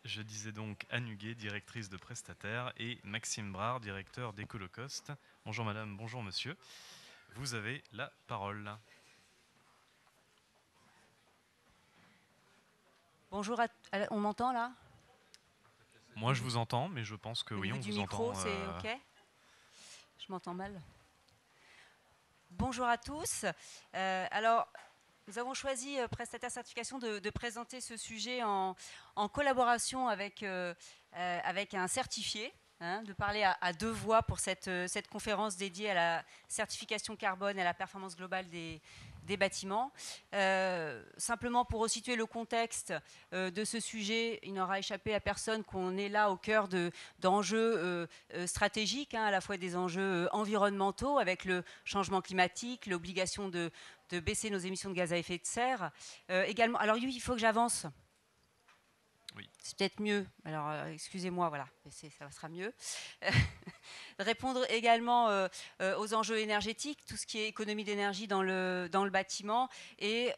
Je disais donc Anne Huguet, directrice de Prestataire, et Maxime Brard, directeur d'Ecolocost. Bonjour madame, bonjour monsieur. Vous avez la parole. Bonjour, on m'entend là? Moi je vous entends, mais je pense que Au oui, niveau on du vous micro, entend. c'est OK? Je m'entends mal. Bonjour à tous. Alors, nous avons choisi, Prestataire Certification, de présenter ce sujet en collaboration avec un certifié, hein, de parler à deux voix pour cette conférence dédiée à la certification carbone et à la performance globale des bâtiments. Simplement pour resituer le contexte de ce sujet, il n'aura échappé à personne qu'on est là au cœur d'enjeux stratégiques, hein, à la fois des enjeux environnementaux avec le changement climatique, l'obligation de baisser nos émissions de gaz à effet de serre. Également, alors oui, il faut que j'avance. Oui. C'est peut-être mieux. Alors, excusez-moi, voilà, ça sera mieux. Répondre également aux enjeux énergétiques, tout ce qui est économie d'énergie dans le bâtiment et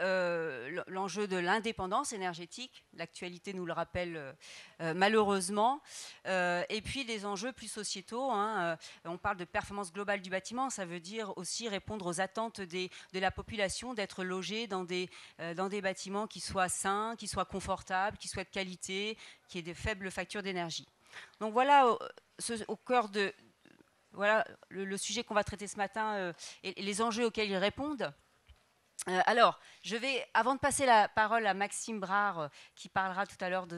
l'enjeu de l'indépendance énergétique. L'actualité nous le rappelle malheureusement. Et puis les enjeux plus sociétaux, hein, on parle de performance globale du bâtiment, ça veut dire aussi répondre aux attentes de la population, d'être logé dans des bâtiments qui soient sains, qui soient confortables, qui soient de qualité, qui aient de faibles factures d'énergie. Donc voilà, au cœur de, voilà le sujet qu'on va traiter ce matin et les enjeux auxquels ils répondent. Alors, je vais, avant de passer la parole à Maxime Brard, qui parlera tout à l'heure,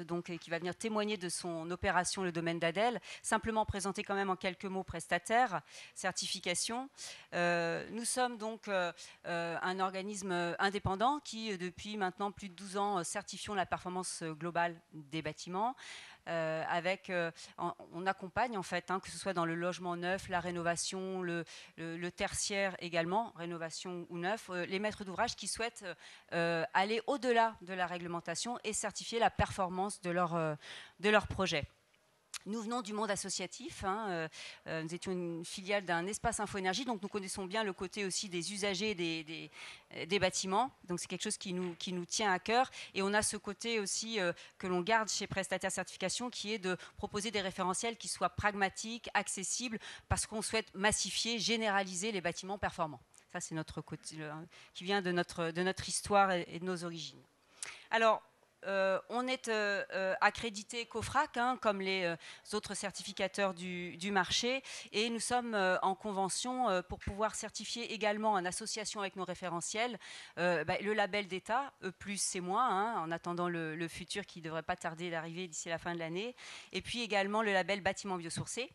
qui va venir témoigner de son opération Le Domaine d'Adel, simplement présenter quand même en quelques mots Prestataire, certification. Nous sommes donc un organisme indépendant qui, depuis maintenant plus de 12 ans, certifions la performance globale des bâtiments. On accompagne en fait, hein, que ce soit dans le logement neuf, la rénovation, le tertiaire également, rénovation ou neuf, les maîtres d'ouvrage qui souhaitent aller au-delà de la réglementation et certifier la performance de leur projet. Nous venons du monde associatif, hein, nous étions une filiale d'un espace Info-Énergie, donc nous connaissons bien le côté aussi des usagers des bâtiments, donc c'est quelque chose qui nous tient à cœur, et on a ce côté aussi que l'on garde chez Prestataire Certification, qui est de proposer des référentiels qui soient pragmatiques, accessibles, parce qu'on souhaite massifier, généraliser les bâtiments performants. Ça, c'est notre côté qui vient de notre histoire et de nos origines. Alors, on est accrédité COFRAC, hein, comme les autres certificateurs du marché, et nous sommes en convention pour pouvoir certifier également en association avec nos référentiels le label d'État, E+, C-, hein, en attendant le futur qui ne devrait pas tarder d'arriver d'ici la fin de l'année, et puis également le label bâtiment biosourcé.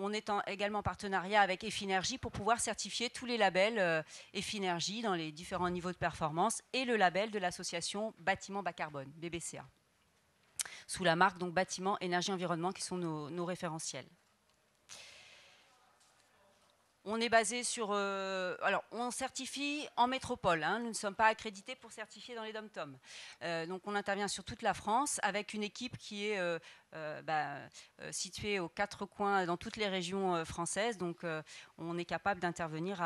On est également en partenariat avec Effinergie pour pouvoir certifier tous les labels Effinergie dans les différents niveaux de performance et le label de l'association Bâtiment Bas Carbone, BBCA, sous la marque donc Bâtiment Énergie Environnement qui sont nos référentiels. On est basé sur... alors, on certifie en métropole. Hein, nous ne sommes pas accrédités pour certifier dans les dom-toms. Donc, on intervient sur toute la France avec une équipe qui est située aux quatre coins, dans toutes les régions françaises. Donc, on est capable d'intervenir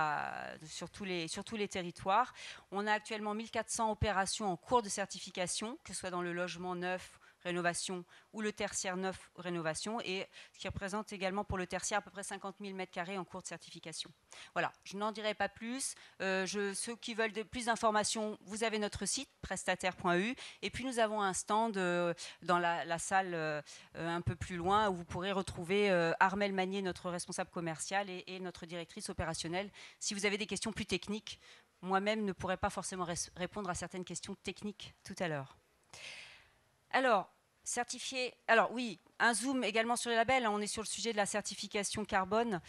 sur tous les territoires. On a actuellement 1400 opérations en cours de certification, que ce soit dans le logement neuf, rénovation ou le tertiaire neuf rénovation, et ce qui représente également pour le tertiaire à peu près 50 000 m² en cours de certification. Voilà, je n'en dirai pas plus. Ceux qui veulent plus d'informations, vous avez notre site prestataire.eu, et puis nous avons un stand dans la salle un peu plus loin où vous pourrez retrouver Armelle Magnier, notre responsable commercial, et notre directrice opérationnelle. Si vous avez des questions plus techniques, moi-même ne pourrais pas forcément répondre à certaines questions techniques tout à l'heure. Alors, certifié. Alors oui, un zoom également sur les labels. On est sur le sujet de la certification carbone,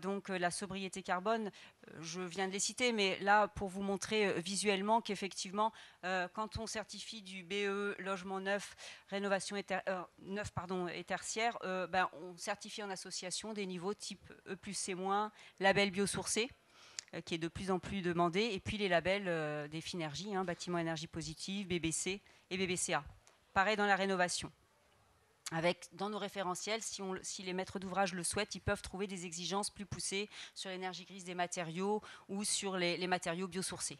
donc la sobriété carbone. Je viens de les citer, mais là pour vous montrer visuellement qu'effectivement, quand on certifie du BE logement neuf, rénovation et tertiaire, on certifie en association des niveaux type E+, C-, label biosourcé, qui est de plus en plus demandé, et puis les labels d'Effinergie, hein, bâtiment énergie positive, BBC et BBCA. Pareil dans la rénovation. Dans nos référentiels, si les maîtres d'ouvrage le souhaitent, ils peuvent trouver des exigences plus poussées sur l'énergie grise des matériaux ou sur les matériaux biosourcés.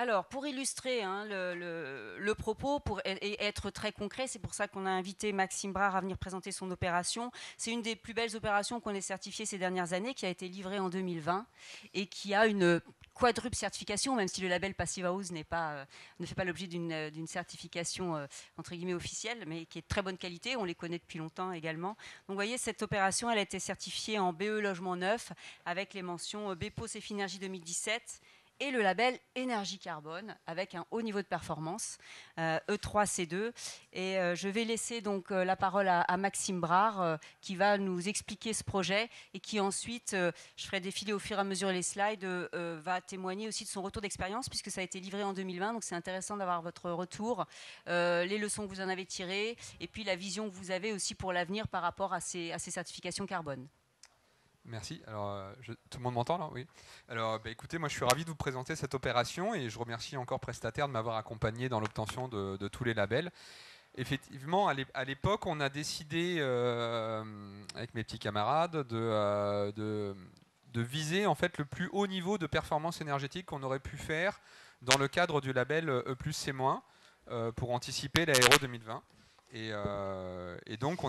Alors, pour illustrer hein, le propos et être très concret, c'est pour ça qu'on a invité Maxime Brard à venir présenter son opération. C'est une des plus belles opérations qu'on ait certifiées ces dernières années, qui a été livrée en 2020 et qui a une quadruple certification, même si le label Passive House ne fait pas l'objet d'une certification entre guillemets officielle, mais qui est de très bonne qualité. On les connaît depuis longtemps également. Donc, vous voyez, cette opération, elle a été certifiée en BE Logement Neuf avec les mentions BEPO Cefinergie 2017 et le label Énergie Carbone avec un haut niveau de performance, E3C2. Et je vais laisser donc la parole à Maxime Brard qui va nous expliquer ce projet et qui ensuite, je ferai défiler au fur et à mesure les slides, va témoigner aussi de son retour d'expérience puisque ça a été livré en 2020. Donc c'est intéressant d'avoir votre retour, les leçons que vous en avez tirées et puis la vision que vous avez aussi pour l'avenir par rapport à ces certifications carbone. Merci. Alors, tout le monde m'entend là? Oui. Alors, écoutez, moi je suis ravi de vous présenter cette opération et je remercie encore Prestataire de m'avoir accompagné dans l'obtention de tous les labels. Effectivement, à l'époque, on a décidé avec mes petits camarades de viser en fait le plus haut niveau de performance énergétique qu'on aurait pu faire dans le cadre du label E+C- pour anticiper l'Aéro 2020. Et donc,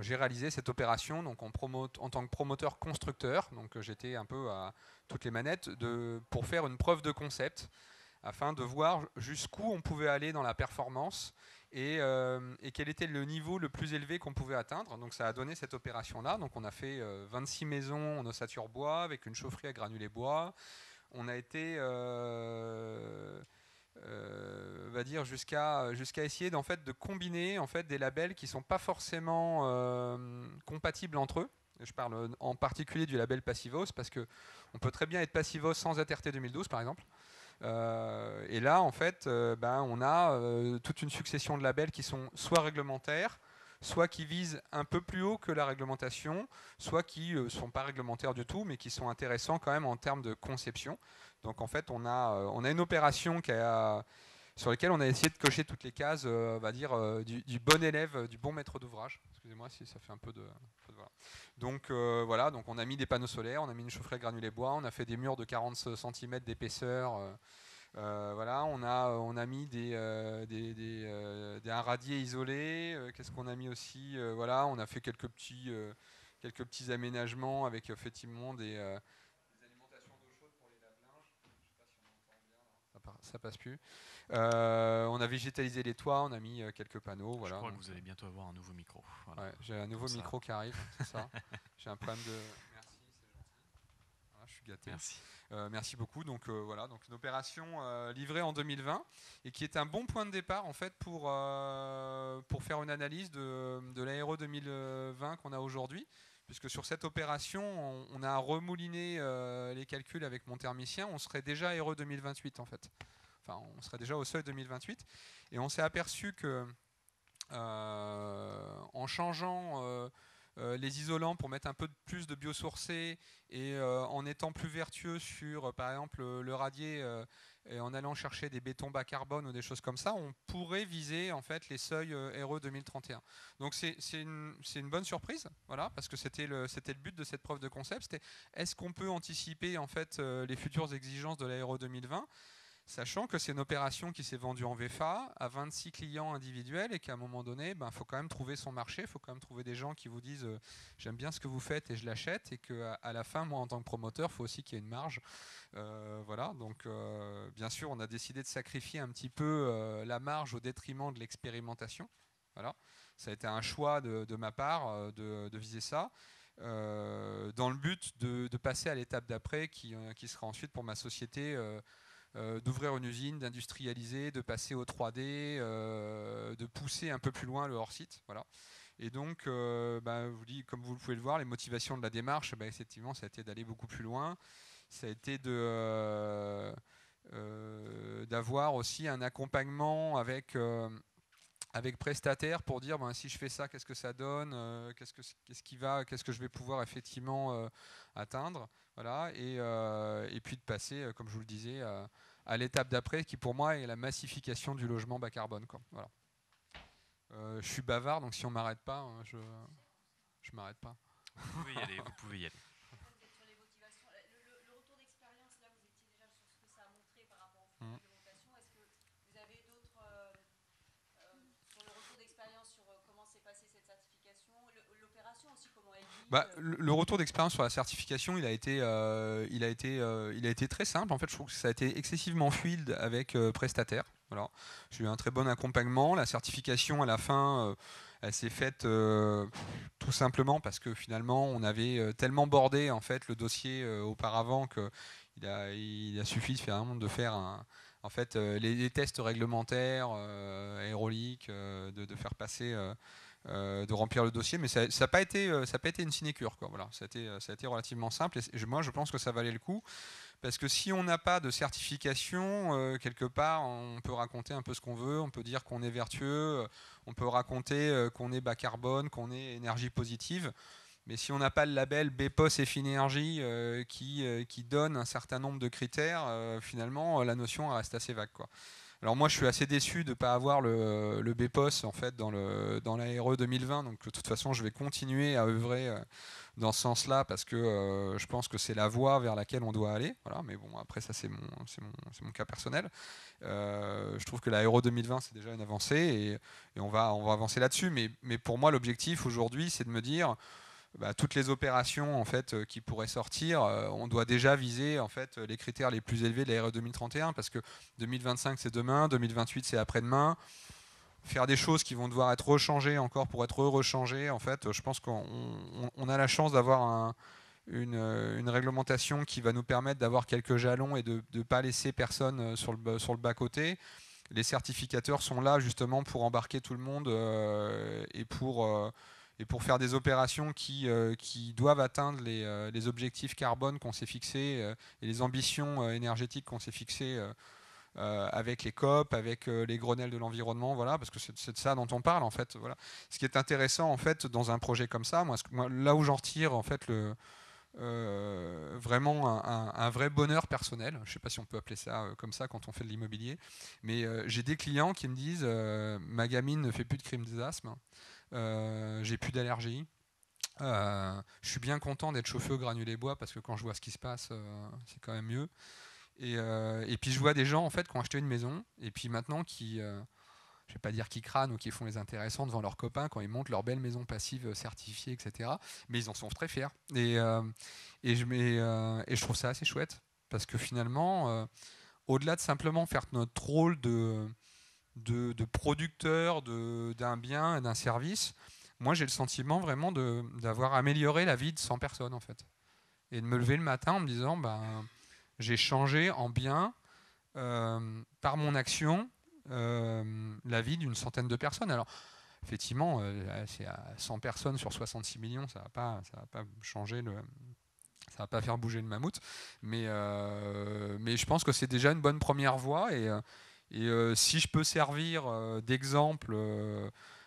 j'ai réalisé cette opération donc en tant que promoteur constructeur. Donc, j'étais un peu à toutes les manettes pour faire une preuve de concept afin de voir jusqu'où on pouvait aller dans la performance et quel était le niveau le plus élevé qu'on pouvait atteindre. Donc, ça a donné cette opération-là. Donc, on a fait 26 maisons en ossature bois avec une chaufferie à granulés bois. On a été va dire jusqu'à essayer de combiner en fait des labels qui sont pas forcément compatibles entre eux. Je parle en particulier du label Passivos parce que on peut très bien être Passivos sans être RT 2012 par exemple. Et là en fait on a toute une succession de labels qui sont soit réglementaires, soit qui visent un peu plus haut que la réglementation, soit qui ne sont pas réglementaires du tout, mais qui sont intéressants quand même en termes de conception. Donc en fait, on a une opération sur laquelle on a essayé de cocher toutes les cases, on va dire, du bon élève, du bon maître d'ouvrage. Excusez-moi si ça fait un peu de voilà. Donc voilà, donc on a mis des panneaux solaires, on a mis une chaufferie à granulés bois, on a fait des murs de 40 cm d'épaisseur. Voilà, on a mis un radier isolé. Qu'est-ce qu'on a mis aussi? Voilà, on a fait quelques petits aménagements avec effectivement des alimentations d'eau chaude pour les lave-linges. Je ne sais pas si on entend bien là. Ça passe plus. On a végétalisé les toits, on a mis quelques panneaux. Voilà, je crois donc, que vous allez bientôt avoir un nouveau micro. Voilà. Ouais, j'ai un nouveau micro qui arrive, c'est ça. J'ai un problème de... Merci, c'est gentil. Voilà, je suis gâté. Merci. Merci beaucoup. Donc voilà, donc une opération livrée en 2020 et qui est un bon point de départ en fait pour faire une analyse de l'Aéro 2020 qu'on a aujourd'hui. Puisque sur cette opération, on a remouliné les calculs avec mon thermicien, on serait déjà Aéro 2028 en fait. Enfin, on serait déjà au seuil 2028. Et on s'est aperçu que en changeant les isolants pour mettre un peu plus de biosourcé et en étant plus vertueux sur, par exemple, le radier et en allant chercher des bétons bas carbone ou des choses comme ça, on pourrait viser en fait les seuils RE 2031. Donc c'est une bonne surprise, voilà, parce que c'était le but de cette preuve de concept. C'était est-ce qu'on peut anticiper en fait les futures exigences de l'Aéro 2020, sachant que c'est une opération qui s'est vendue en VFA à 26 clients individuels et qu'à un moment donné, faut quand même trouver son marché, il faut quand même trouver des gens qui vous disent j'aime bien ce que vous faites et je l'achète, et qu'à la fin, moi en tant que promoteur, il faut aussi qu'il y ait une marge. Voilà, donc bien sûr, on a décidé de sacrifier un petit peu la marge au détriment de l'expérimentation. Voilà, ça a été un choix de ma part de viser ça. Dans le but de passer à l'étape d'après qui sera ensuite pour ma société d'ouvrir une usine, d'industrialiser, de passer au 3D, de pousser un peu plus loin le hors-site. Voilà. Et donc, comme vous pouvez le voir, les motivations de la démarche, effectivement, ça a été d'aller beaucoup plus loin. Ça a été d'avoir aussi un accompagnement avec prestataire pour dire si je fais ça, qu'est-ce que ça donne, qu'est-ce que je vais pouvoir effectivement atteindre, voilà, et puis de passer, comme je vous le disais, à l'étape d'après qui pour moi est la massification du logement bas carbone, quoi. Voilà. Je suis bavard, donc si on m'arrête pas, je m'arrête pas. Vous pouvez y aller, vous pouvez y aller. Le retour d'expérience sur la certification, il a été très simple. En fait, je trouve que ça a été excessivement fluide avec prestataire. Voilà. J'ai eu un très bon accompagnement. La certification, à la fin, elle s'est faite tout simplement parce que finalement, on avait tellement bordé en fait le dossier auparavant qu'il a suffi de faire en fait, les tests réglementaires, aéroliques, de faire passer. De remplir le dossier, mais ça n'a pas été une sinécure, quoi. Voilà, ça a été relativement simple. Et moi, je pense que ça valait le coup, parce que si on n'a pas de certification, quelque part, on peut raconter un peu ce qu'on veut, on peut dire qu'on est vertueux, on peut raconter qu'on est bas carbone, qu'on est énergie positive. Mais si on n'a pas le label BPOS et Finergie qui donne un certain nombre de critères, finalement, la notion reste assez vague, quoi. Alors moi, je suis assez déçu de ne pas avoir le BPOS en fait dans la RE 2020. Donc de toute façon, je vais continuer à œuvrer dans ce sens-là parce que je pense que c'est la voie vers laquelle on doit aller. Voilà. Mais bon, après ça, c'est mon cas personnel. Je trouve que la RE 2020, c'est déjà une avancée et on va avancer là-dessus. Mais pour moi, l'objectif aujourd'hui, c'est de me dire toutes les opérations en fait qui pourraient sortir, on doit déjà viser en fait les critères les plus élevés de la RE 2031 parce que 2025 c'est demain, 2028 c'est après-demain. Faire des choses qui vont devoir être rechangées encore pour être rechangées, en fait, je pense qu'on a la chance d'avoir une réglementation qui va nous permettre d'avoir quelques jalons et de ne pas laisser personne sur le bas-côté. Les certificateurs sont là justement pour embarquer tout le monde et pour faire des opérations qui doivent atteindre les objectifs carbone qu'on s'est fixés et les ambitions énergétiques qu'on s'est fixées avec les COP, avec les Grenelles de l'environnement, voilà, parce que c'est de ça dont on parle en fait. Voilà. Ce qui est intéressant en fait dans un projet comme ça, moi là où j'en retire en fait vraiment un vrai bonheur personnel. Je ne sais pas si on peut appeler ça comme ça quand on fait de l'immobilier, mais j'ai des clients qui me disent ma gamine ne fait plus de crimes d'asthme. J'ai plus d'allergie. Je suis bien content d'être chauffé au granulé bois parce que quand je vois ce qui se passe, c'est quand même mieux. Et puis je vois des gens en fait qui ont acheté une maison et puis maintenant qui, je vais pas dire qui crânent ou qui font les intéressants devant leurs copains quand ils montent leur belle maison passive certifiée, etc. Mais ils en sont très fiers. Et je trouve ça assez chouette parce que finalement, au-delà de simplement faire notre rôle de producteur d'un bien et d'un service, moi j'ai le sentiment vraiment d'avoir amélioré la vie de 100 personnes en fait. Et de me lever le matin en me disant j'ai changé en bien par mon action la vie d'une centaine de personnes. Alors effectivement, c'est à 100 personnes sur 66 millions, ça va pas changer ça va pas faire bouger le mammouth, mais je pense que c'est déjà une bonne première voie et si je peux servir d'exemple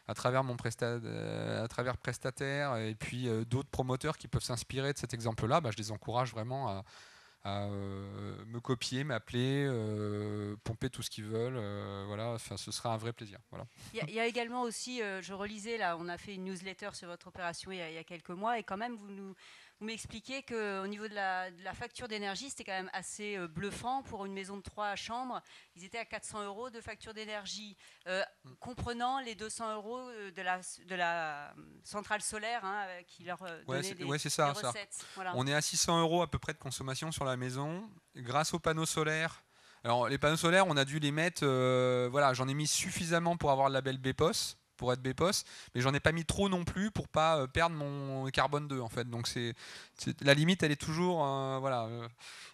à travers à travers prestataire et puis d'autres promoteurs qui peuvent s'inspirer de cet exemple-là, je les encourage vraiment à me copier, m'appeler, pomper tout ce qu'ils veulent. Voilà, enfin, ce sera un vrai plaisir. Voilà. Il y a également aussi, je relisais là, on a fait une newsletter sur votre opération il y a quelques mois et quand même vous m'expliquez qu'au niveau de la facture d'énergie, c'était quand même assez bluffant pour une maison de 3 chambres. Ils étaient à 400 € de facture d'énergie, comprenant les 200 € de la centrale solaire qui leur donnait des recettes. Voilà. On est à 600 € à peu près de consommation sur la maison grâce aux panneaux solaires. Alors les panneaux solaires, on a dû les mettre, voilà, j'en ai mis suffisamment pour avoir le label BPOS, pour être BPOS, mais j'en ai pas mis trop non plus pour pas perdre mon carbone 2 en fait. Donc la limite, elle est toujours voilà.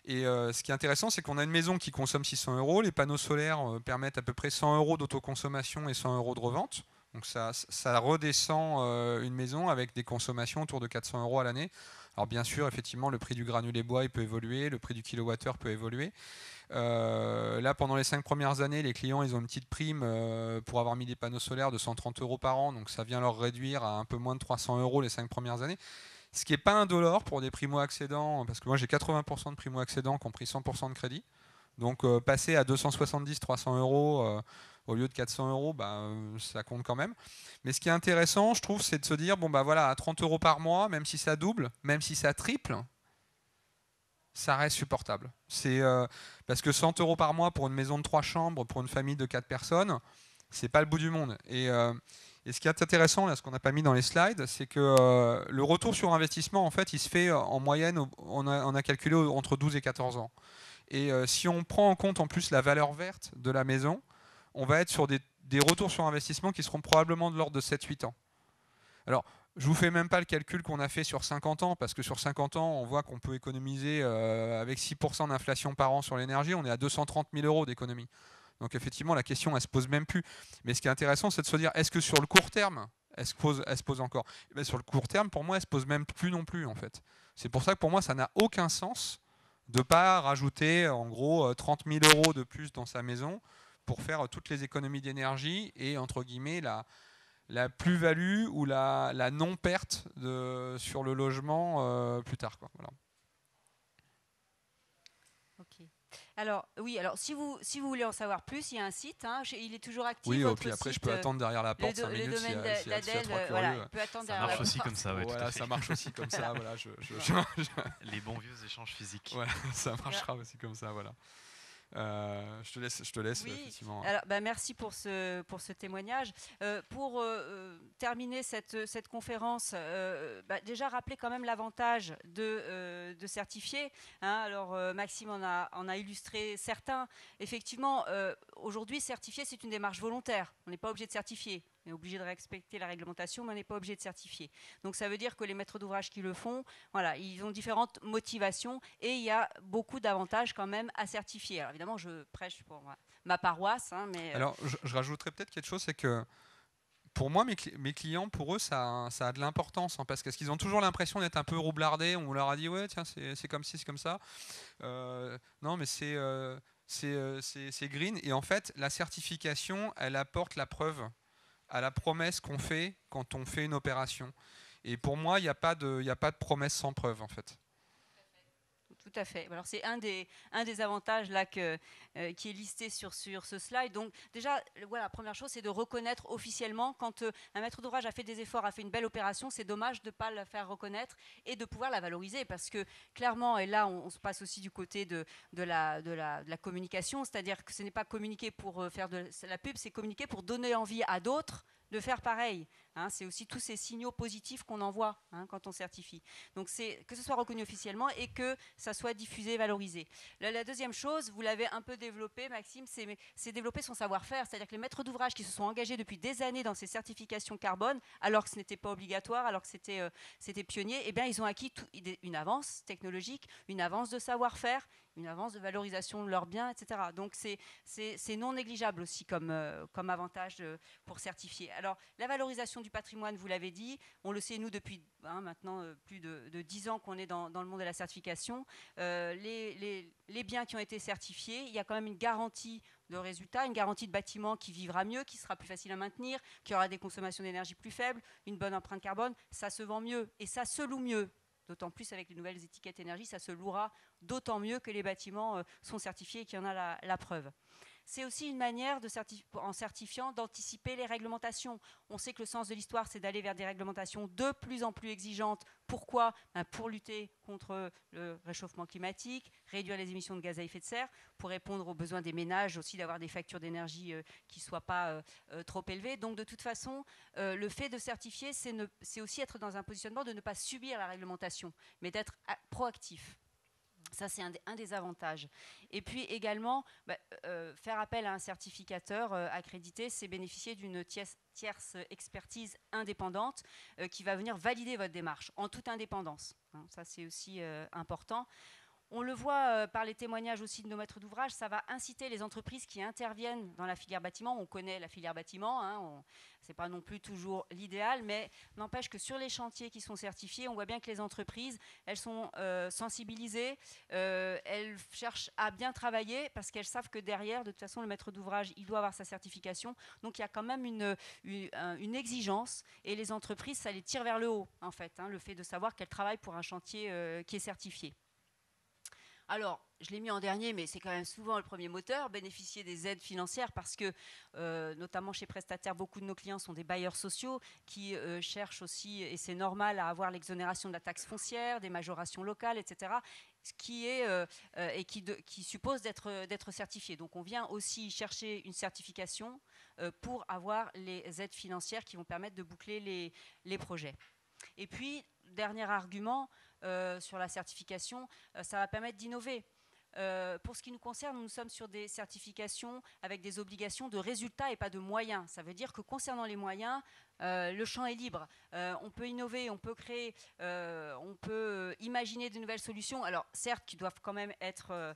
Et ce qui est intéressant, c'est qu'on a une maison qui consomme 600 €. Les panneaux solaires permettent à peu près 100 € d'autoconsommation et 100 € de revente. Donc ça redescend une maison avec des consommations autour de 400 € à l'année. Alors bien sûr, effectivement, le prix du granulé bois il peut évoluer, le prix du kilowattheure peut évoluer. Là, pendant les 5 premières années, les clients ils ont une petite prime pour avoir mis des panneaux solaires de 130 € par an, donc ça vient leur réduire à un peu moins de 300 € les 5 premières années. Ce qui n'est pas indolore pour des primo-accédants, parce que moi j'ai 80% de primo-accédants qui ont pris 100% de crédit. Donc passer à 270-300 € au lieu de 400 €, ça compte quand même. Mais ce qui est intéressant, je trouve, c'est de se dire, voilà, à 30 € par mois, même si ça double, même si ça triple, ça reste supportable. C'est parce que 100 € par mois pour une maison de 3 chambres, pour une famille de 4 personnes, c'est pas le bout du monde. Et Et ce qui est intéressant, là, ce qu'on n'a pas mis dans les slides, c'est que le retour sur investissement, en fait, il se fait en moyenne, on a calculé entre 12 et 14 ans. Et si on prend en compte en plus la valeur verte de la maison, on va être sur des retours sur investissement qui seront probablement de l'ordre de 7-8 ans. Alors, je ne vous fais même pas le calcul qu'on a fait sur 50 ans, parce que sur 50 ans, on voit qu'on peut économiser avec 6% d'inflation par an sur l'énergie, on est à 230 000 € d'économie. Donc effectivement, la question, elle ne se pose même plus. Mais ce qui est intéressant, c'est de se dire, est-ce que sur le court terme, elle se pose encore? Et bien, sur le court terme, pour moi, elle ne se pose même plus non plus, en fait. C'est pour ça que pour moi, ça n'a aucun sens de ne pas rajouter, en gros, 30 000 € de plus dans sa maison pour faire toutes les économies d'énergie et, entre guillemets, la plus-value ou la non-perte sur le logement plus tard, quoi. Voilà. Ok. Alors, oui, alors si vous voulez en savoir plus, il y a un site, hein, il est toujours actif. Oui, votre puis après, site, je peux attendre derrière la porte 5 minutes. Le domaine d'Adèle, voilà, il peut attendre derrière la porte. Ça marche aussi comme ça, oui, voilà, tout à fait. Ça marche aussi comme ça, voilà. Les bons vieux échanges physiques. Voilà, ça marchera aussi comme ça, voilà. Je te laisse oui. effectivement. Alors, merci pour ce témoignage. Pour terminer cette conférence, déjà rappeler quand même l'avantage de certifier. Hein. Alors, Maxime en a illustré certains. Effectivement, aujourd'hui, certifier, c'est une démarche volontaire. On n'est pas obligé de certifier. On est obligé de respecter la réglementation, mais on n'est pas obligé de certifier. Donc ça veut dire que les maîtres d'ouvrage qui le font, voilà, ils ont différentes motivations et il y a beaucoup d'avantages quand même à certifier. Alors évidemment, je prêche pour ma paroisse. Hein, mais Alors, je rajouterais peut-être quelque chose, c'est que pour moi, mes clients, pour eux, ça a de l'importance, hein, parce qu'ils ont toujours l'impression d'être un peu roublardés. On leur a dit, ouais, tiens, c'est comme ci, c'est comme ça. Non, mais c'est green. Et en fait, la certification, elle apporte la preuve à la promesse qu'on fait quand on fait une opération. Et pour moi, il n'y a pas de promesse sans preuve, en fait. Tout à fait. Alors c'est un des avantages là qui est listé sur ce slide. Donc déjà, voilà, la première chose, c'est de reconnaître officiellement quand un maître d'ouvrage a fait des efforts, a fait une belle opération, c'est dommage de ne pas la faire reconnaître et de pouvoir la valoriser, parce que clairement, et là on se passe aussi du côté de la communication, c'est-à-dire que ce n'est pas communiquer pour faire de la pub, c'est communiquer pour donner envie à d'autres de faire pareil. Hein, c'est aussi tous ces signaux positifs qu'on envoie quand on certifie. Donc c'est que ce soit reconnu officiellement et que ça soit diffusé, valorisé. La deuxième chose, vous l'avez un peu développé, Maxime, c'est développer son savoir-faire. C'est-à-dire que les maîtres d'ouvrage qui se sont engagés depuis des années dans ces certifications carbone, alors que ce n'était pas obligatoire, alors que c'était pionnier, eh bien, ils ont acquis une avance technologique, une avance de savoir-faire, une avance de valorisation de leurs biens, etc. Donc c'est non négligeable aussi comme avantage pour certifier. Alors la valorisation du patrimoine, vous l'avez dit, on le sait nous depuis maintenant plus de 10 ans qu'on est dans le monde de la certification. Les biens qui ont été certifiés, il y a quand même une garantie de résultat, une garantie de bâtiment qui vivra mieux, qui sera plus facile à maintenir, qui aura des consommations d'énergie plus faibles, une bonne empreinte carbone, ça se vend mieux et ça se loue mieux. D'autant plus avec les nouvelles étiquettes énergie, ça se louera d'autant mieux que les bâtiments sont certifiés et qu'il y en a la preuve. C'est aussi une manière, en certifiant, d'anticiper les réglementations. On sait que le sens de l'histoire, c'est d'aller vers des réglementations de plus en plus exigeantes. Pourquoi ? Pour lutter contre le réchauffement climatique, réduire les émissions de gaz à effet de serre, pour répondre aux besoins des ménages, aussi d'avoir des factures d'énergie qui ne soient pas trop élevées. Donc de toute façon, le fait de certifier, c'est aussi être dans un positionnement de ne pas subir la réglementation, mais d'être proactif. Ça, c'est un des avantages. Et puis également, faire appel à un certificateur accrédité, c'est bénéficier d'une tierce expertise indépendante qui va venir valider votre démarche en toute indépendance. Hein, ça, c'est aussi important. On le voit par les témoignages aussi de nos maîtres d'ouvrage, ça va inciter les entreprises qui interviennent dans la filière bâtiment. On connaît la filière bâtiment, ce n'est pas non plus toujours l'idéal, mais n'empêche que sur les chantiers qui sont certifiés, on voit bien que les entreprises, elles sont sensibilisées, elles cherchent à bien travailler parce qu'elles savent que derrière, de toute façon, le maître d'ouvrage, il doit avoir sa certification. Donc il y a quand même une exigence et les entreprises, ça les tire vers le haut, en fait, le fait de savoir qu'elles travaillent pour un chantier qui est certifié. Alors, je l'ai mis en dernier, mais c'est quand même souvent le premier moteur, bénéficier des aides financières parce que, notamment chez Prestataire, beaucoup de nos clients sont des bailleurs sociaux qui cherchent aussi, et c'est normal, à avoir l'exonération de la taxe foncière, des majorations locales, etc., ce qui est, et qui suppose d'être certifié. Donc, on vient aussi chercher une certification pour avoir les aides financières qui vont permettre de boucler les projets. Et puis, dernier argument sur la certification, ça va permettre d'innover. Pour ce qui nous concerne, nous sommes sur des certifications avec des obligations de résultats et pas de moyens. Ça veut dire que concernant les moyens, le champ est libre. On peut innover, on peut créer, on peut imaginer de nouvelles solutions. Alors certes, qui doivent quand même être,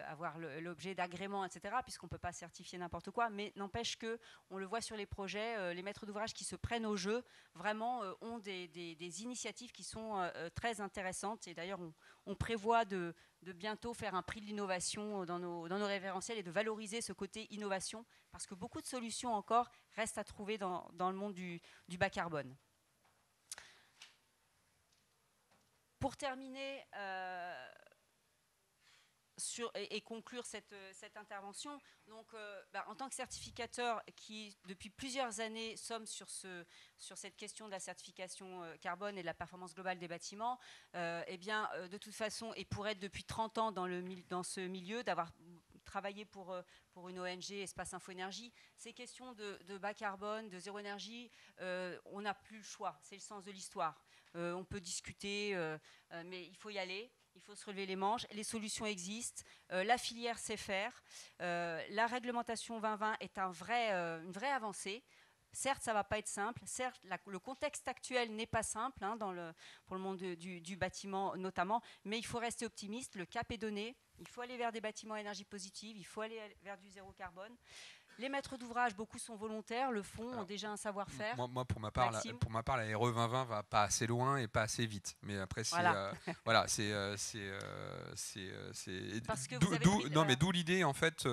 avoir l'objet d'agrément, etc., puisqu'on ne peut pas certifier n'importe quoi, mais n'empêche qu'on le voit sur les projets, les maîtres d'ouvrage qui se prennent au jeu, vraiment ont des initiatives qui sont très intéressantes. Et d'ailleurs, on prévoit de bientôt faire un prix de l'innovation dans nos référentiels et de valoriser ce côté innovation, parce que beaucoup de solutions encore restent à trouver dans le monde du bas carbone. Pour terminer et conclure cette intervention, donc, en tant que certificateur qui, depuis plusieurs années, sommes sur cette question de la certification carbone et de la performance globale des bâtiments, de toute façon, et pour être depuis 30 ans dans ce milieu, d'avoir travaillé pour une ONG, Espace Info Énergie, ces questions de bas carbone, de zéro énergie, on n'a plus le choix, c'est le sens de l'histoire. On peut discuter, mais il faut y aller. Il faut se relever les manches, les solutions existent, la filière sait faire, la réglementation 2020 est une vraie avancée. Certes, ça ne va pas être simple, certes, le contexte actuel n'est pas simple pour le monde du bâtiment notamment, mais il faut rester optimiste, le cap est donné, il faut aller vers des bâtiments à énergie positive, il faut aller vers du zéro carbone. Les maîtres d'ouvrage, beaucoup sont volontaires, le font, ont déjà un savoir-faire. Moi, pour ma part, la RE 2020 va pas assez loin et pas assez vite. Mais après, c'est voilà, d'où l'idée en fait.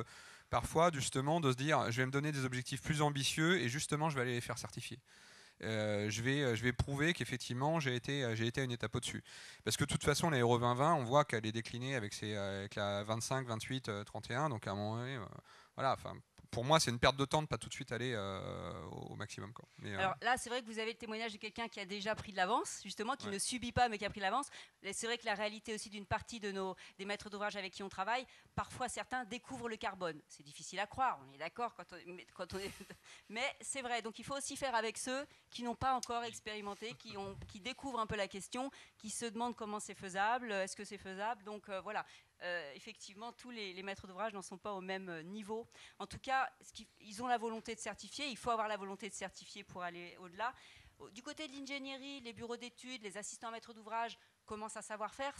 Parfois, justement, de se dire, je vais me donner des objectifs plus ambitieux et justement, je vais aller les faire certifier. Je vais prouver qu'effectivement, j'ai été à une étape au-dessus. Parce que de toute façon, la RE 2020, on voit qu'elle est déclinée avec la 25, 28, 31. Donc à un moment donné, voilà, enfin. Pour moi, c'est une perte de temps de ne pas tout de suite aller au maximum. Quoi. Mais, alors là, c'est vrai que vous avez le témoignage de quelqu'un qui a déjà pris de l'avance, justement, qui ne subit pas, mais qui a pris de l'avance. C'est vrai que la réalité aussi d'une partie des maîtres d'ouvrage avec qui on travaille, parfois certains découvrent le carbone. C'est difficile à croire, on est d'accord mais c'est vrai. Donc il faut aussi faire avec ceux qui n'ont pas encore expérimenté, qui découvrent un peu la question, qui se demandent comment c'est faisable, est-ce que c'est faisable. Donc voilà. Effectivement, tous les maîtres d'ouvrage n'en sont pas au même niveau. En tout cas, ils ont la volonté de certifier. Il faut avoir la volonté de certifier pour aller au-delà. Du côté de l'ingénierie, les bureaux d'études, les assistants maîtres d'ouvrage commencent à savoir faire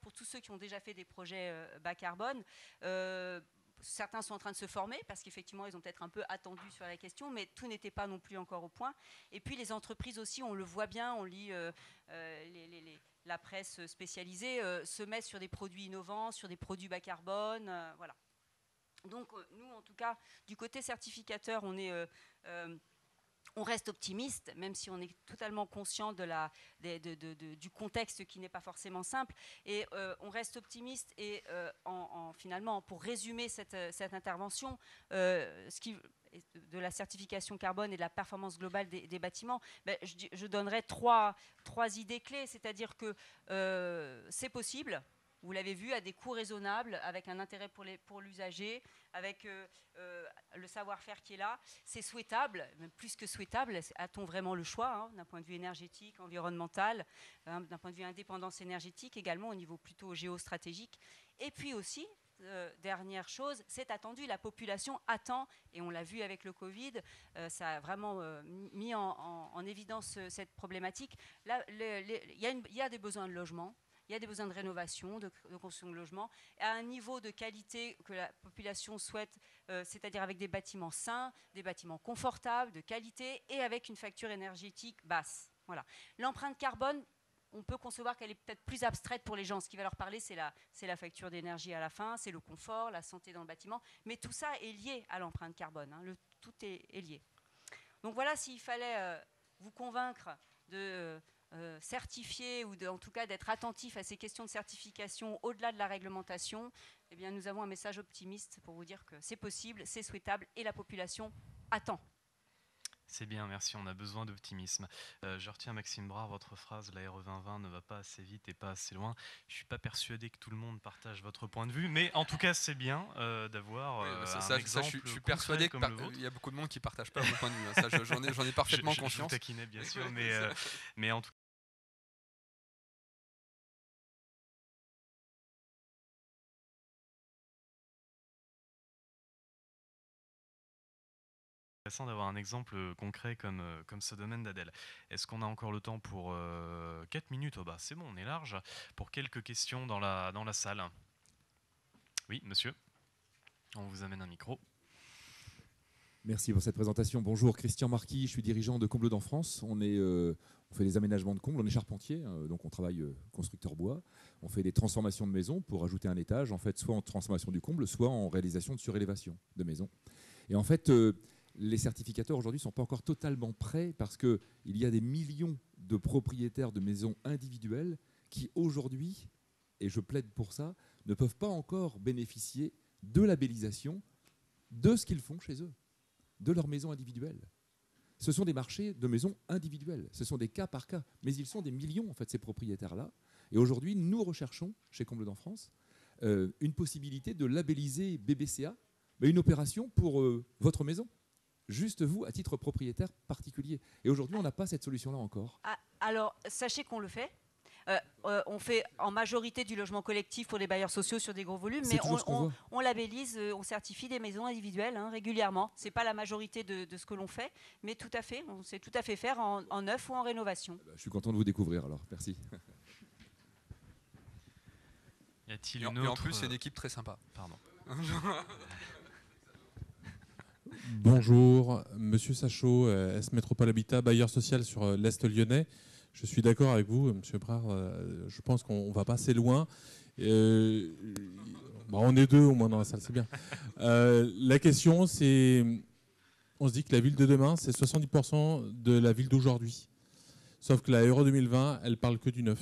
pour tous ceux qui ont déjà fait des projets bas carbone. Certains sont en train de se former parce qu'effectivement, ils ont peut-être un peu attendu sur la question, mais tout n'était pas non plus encore au point. Et puis, les entreprises aussi, on le voit bien, on lit la presse spécialisée, se met sur des produits innovants, sur des produits bas carbone, voilà. Donc, nous, en tout cas, du côté certificateur, on reste optimiste, même si on est totalement conscient du contexte qui n'est pas forcément simple. Et on reste optimiste. Et finalement, pour résumer cette intervention, de la certification carbone et de la performance globale des bâtiments, je donnerais trois idées clés. C'est-à-dire que c'est possible. Vous l'avez vu, à des coûts raisonnables, avec un intérêt pour l'usager, avec le savoir-faire qui est là. C'est souhaitable, même plus que souhaitable. A-t-on vraiment le choix, d'un point de vue énergétique, environnemental, d'un point de vue indépendance énergétique, également au niveau plutôt géostratégique. Et puis aussi, dernière chose, c'est attendu, la population attend, et on l'a vu avec le Covid, ça a vraiment mis en évidence cette problématique. Là, il y a des besoins de logement. Il y a des besoins de rénovation, de construction de logements, à un niveau de qualité que la population souhaite, c'est-à-dire avec des bâtiments sains, des bâtiments confortables, de qualité, et avec une facture énergétique basse. Voilà. L'empreinte carbone, on peut concevoir qu'elle est peut-être plus abstraite pour les gens. Ce qui va leur parler, c'est la facture d'énergie à la fin, c'est le confort, la santé dans le bâtiment, mais tout ça est lié à l'empreinte carbone. Tout est lié. Donc voilà, s'il fallait vous convaincre certifier ou en tout cas d'être attentif à ces questions de certification au-delà de la réglementation, eh bien, nous avons un message optimiste pour vous dire que c'est possible, c'est souhaitable et la population attend. C'est bien, merci, on a besoin d'optimisme. Je retiens, Maxime Brard, votre phrase, la RE 2020 ne va pas assez vite et pas assez loin. Je ne suis pas persuadé que tout le monde partage votre point de vue, mais en tout cas, c'est bien d'avoir un exemple je suis persuadé comme le vôtre. qu'il y a beaucoup de monde qui ne partage pas mon point de vue. Ça, j'en ai parfaitement conscience. Je vous taquinais, bien sûr, mais en tout cas, intéressant d'avoir un exemple concret comme ce domaine d'Adèle. Est-ce qu'on a encore le temps pour 4 minutes? Oh bah, c'est bon, on est large. Pour quelques questions dans la salle. Oui, monsieur. On vous amène un micro. Merci pour cette présentation. Bonjour, Christian Marquis, je suis dirigeant de Combles dans France. On fait des aménagements de combles, on est charpentier, donc on travaille constructeur bois. On fait des transformations de maisons pour ajouter un étage, en fait, soit en transformation du comble, soit en réalisation de surélévation de maisons. Et en fait, les certificateurs aujourd'hui ne sont pas encore totalement prêts parce qu'il y a des millions de propriétaires de maisons individuelles qui aujourd'hui, et je plaide pour ça, ne peuvent pas encore bénéficier de labellisation de ce qu'ils font chez eux, de leur maison individuelle. Ce sont des marchés de maisons individuelles, ce sont des cas par cas, mais ils sont des millions en fait ces propriétaires-là. Et aujourd'hui, nous recherchons chez Combles dans France une possibilité de labelliser BBCA, mais une opération pour votre maison. Juste vous, à titre propriétaire particulier. Et aujourd'hui, on n'a pas cette solution-là encore. Alors, sachez qu'on le fait. On fait en majorité du logement collectif pour des bailleurs sociaux sur des gros volumes, mais on labellise, on certifie des maisons individuelles régulièrement. Ce n'est pas la majorité de ce que l'on fait, mais tout à fait, on sait tout à fait faire en neuf ou en rénovation. Je suis content de vous découvrir alors, merci. Y a-t-il une autre... Et en plus, c'est une équipe très sympa. Pardon. Bonjour, Monsieur Sachot, S Métropole Habitat, bailleur social sur l'Est lyonnais. Je suis d'accord avec vous, Monsieur Brard. Je pense qu'on ne va pas assez loin. On est deux au moins dans la salle, c'est bien. La question, c'est, on se dit que la ville de demain, c'est 70% de la ville d'aujourd'hui. Sauf que la RE 2020, elle parle que du neuf.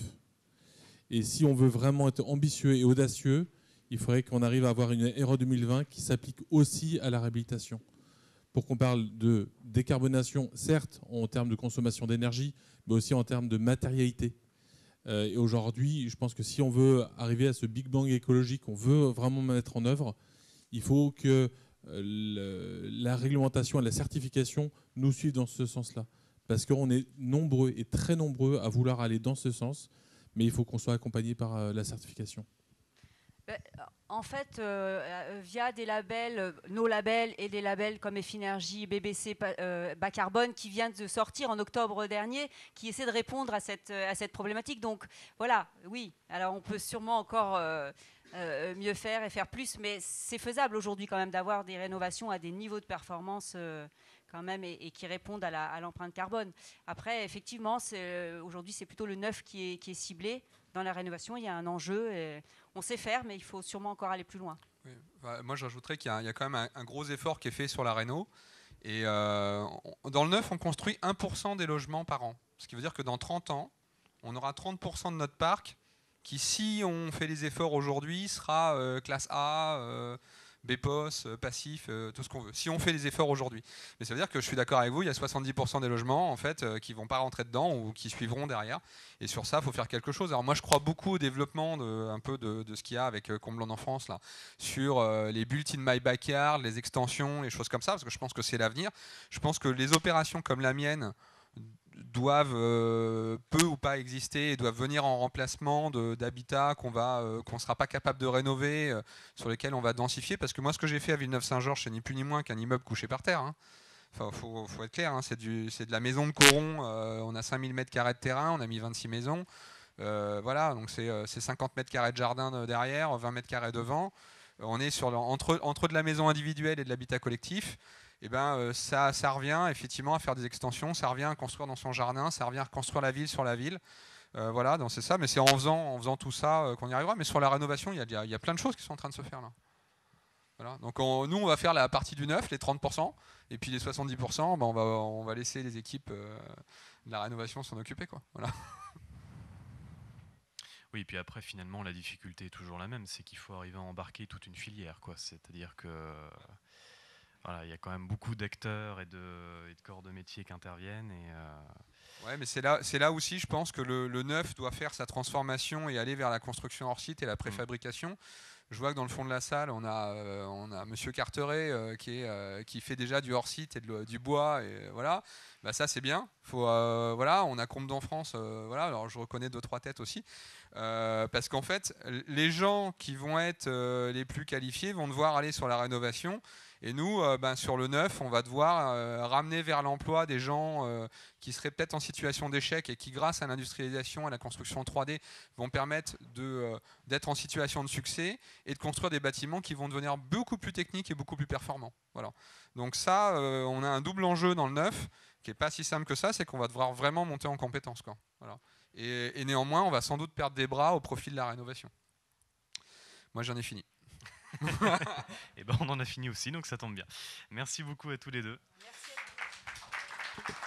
Et si on veut vraiment être ambitieux et audacieux, il faudrait qu'on arrive à avoir une RE 2020 qui s'applique aussi à la réhabilitation. Pour qu'on parle de décarbonation, certes, en termes de consommation d'énergie, mais aussi en termes de matérialité. Et aujourd'hui, je pense que si on veut arriver à ce Big Bang écologique qu'on veut vraiment mettre en œuvre, il faut que la réglementation et la certification nous suivent dans ce sens-là. Parce qu'on est nombreux et très nombreux à vouloir aller dans ce sens, mais il faut qu'on soit accompagné par la certification. En fait, via des labels, nos labels et des labels comme Effinergie, BBC bas carbone qui vient de sortir en octobre dernier, qui essaie de répondre à cette problématique. Donc voilà, oui, alors on peut sûrement encore mieux faire et faire plus, mais c'est faisable aujourd'hui quand même d'avoir des rénovations à des niveaux de performance quand même et qui répondent à l'empreinte carbone. Après, effectivement, aujourd'hui c'est plutôt le neuf qui est ciblé. Dans la rénovation, il y a un enjeu. Et on sait faire, mais il faut sûrement encore aller plus loin. Oui. Moi, je rajouterais qu'il y a quand même un gros effort qui est fait sur la réno. Et dans le neuf, on construit 1% des logements par an. Ce qui veut dire que dans 30 ans, on aura 30% de notre parc qui, si on fait les efforts aujourd'hui, sera classe A, BPOS, passif, tout ce qu'on veut, si on fait les efforts aujourd'hui. Mais ça veut dire que je suis d'accord avec vous, il y a 70% des logements en fait, qui ne vont pas rentrer dedans ou qui suivront derrière. Et sur ça, il faut faire quelque chose. Alors moi, je crois beaucoup au développement de ce qu'il y a avec Combles en France, là, sur les built in my backyard, les extensions, les choses comme ça, parce que je pense que c'est l'avenir. Je pense que les opérations comme la mienne doivent peu ou pas exister et doivent venir en remplacement d'habitats qu'on ne sera pas capable de rénover, sur lesquels on va densifier. Parce que moi, ce que j'ai fait à Villeneuve-Saint-Georges, c'est ni plus ni moins qu'un immeuble couché par terre. Enfin, faut être clair, c'est de la maison de Coron. On a 5000 m² de terrain, on a mis 26 maisons. Voilà, donc c'est 50 m² de jardin derrière, 20 m² devant. On est entre de la maison individuelle et de l'habitat collectif. Et ça revient effectivement à faire des extensions, ça revient à construire dans son jardin, ça revient à reconstruire la ville sur la ville. Voilà, donc c'est ça, mais c'est en faisant tout ça qu'on y arrivera. Mais sur la rénovation, il y a plein de choses qui sont en train de se faire là. Voilà. Donc nous, on va faire la partie du neuf, les 30%, et puis les 70%, on va laisser les équipes de la rénovation s'en occuper, quoi. Voilà. Oui, puis après, finalement, la difficulté est toujours la même, c'est qu'il faut arriver à embarquer toute une filière, quoi. C'est-à-dire que voilà, il y a quand même beaucoup d'acteurs et de corps de métier qui interviennent. Ouais, mais c'est là aussi, je pense que le neuf doit faire sa transformation et aller vers la construction hors site et la préfabrication. Je vois que dans le fond de la salle, on a Monsieur Carteret qui fait déjà du hors site et du bois, et voilà. Bah, ça c'est bien. Voilà, on a Comble d'Enfance, voilà. Alors je reconnais 2-3 têtes aussi, parce qu'en fait, les gens qui vont être les plus qualifiés vont devoir aller sur la rénovation. Et nous, sur le neuf, on va devoir ramener vers l'emploi des gens qui seraient peut-être en situation d'échec et qui, grâce à l'industrialisation et à la construction 3D, vont permettre d'être en situation de succès et de construire des bâtiments qui vont devenir beaucoup plus techniques et beaucoup plus performants. Voilà. Donc ça, on a un double enjeu dans le neuf qui n'est pas si simple que ça, c'est qu'on va devoir vraiment monter en compétences, quoi. Voilà. Et néanmoins, on va sans doute perdre des bras au profit de la rénovation. Moi, j'en ai fini. Et ben on en a fini aussi, donc ça tombe bien. Merci beaucoup à tous les deux. Merci à vous.